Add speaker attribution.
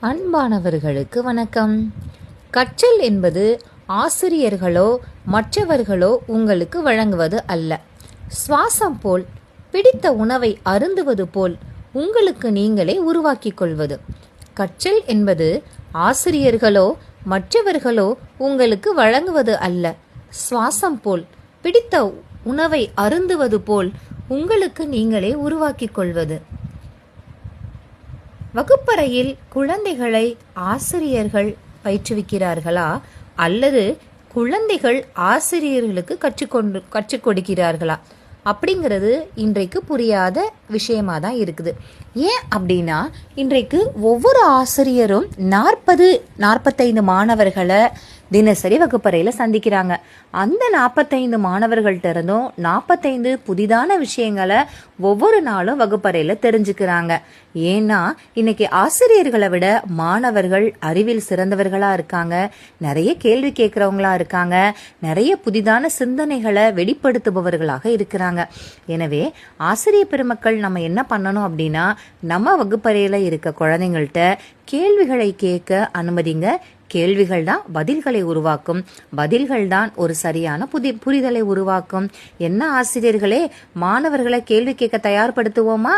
Speaker 1: அன்பானவர்களுக்கு வணக்கம். கற்றல் என்பது ஆசிரியர்களோ மற்றவர்களோ உங்களுக்கு வழங்குவது அல்ல. சுவாசம் போல், பிடித்த உணவை அருந்துவது போல் உங்களுக்கு நீங்களே உருவாக்கிக் கொள்வது. கற்றல் என்பது ஆசிரியர்களோ மற்றவர்களோ உங்களுக்கு வழங்குவது அல்ல. சுவாசம் போல், பிடித்த உணவை அருந்துவது போல் உங்களுக்கு நீங்களே உருவாக்கிக் கொள்வது. வகுப்பறையில் குழந்தைகளை ஆசிரியர்கள் பயிற்றுவிக்கிறார்களா அல்லது குழந்தைகள் ஆசிரியர்களுக்கு கற்றுக் கொடுக்கிறார்களா அப்படிங்கிறது இன்றைக்கு புரியாத விஷயமா தான் இருக்குது. ஏன் அப்படின்னா, இன்றைக்கு ஒவ்வொரு ஆசிரியரும் 40-45 மாணவர்களை தினசரி வகுப்பறையில் சந்திக்கிறாங்க. அந்த 45 மாணவர்கள்ட்ட இருந்தும் 45 புதிதான விஷயங்களை ஒவ்வொரு நாளும் வகுப்பறையில் தெரிஞ்சுக்கிறாங்க. ஏன்னா இன்னைக்கு ஆசிரியர்களை விட மாணவர்கள் அறிவில் சிறந்தவர்களா இருக்காங்க, நிறைய கேள்வி கேட்கிறவங்களா இருக்காங்க, நிறைய புதிதான சிந்தனைகளை வெளிப்படுத்துபவர்களாக இருக்கிறாங்க. எனவே ஆசிரியர் பெருமக்கள் நம்ம என்ன பண்ணணும் அப்படின்னா, நம்ம வகுப்பறையில் இருக்க குழந்தைங்கள்ட்ட கேள்விகளை கேட்க அனுமதிங்க. கேள்விகள் தான் பதில்களை உருவாக்கும், பதில்கள் தான் ஒரு சரியான புரிதலை உருவாக்கும். என்ன ஆசிரியர்களே, மாணவர்களை கேள்வி கேட்க தயார்படுத்துவோமா?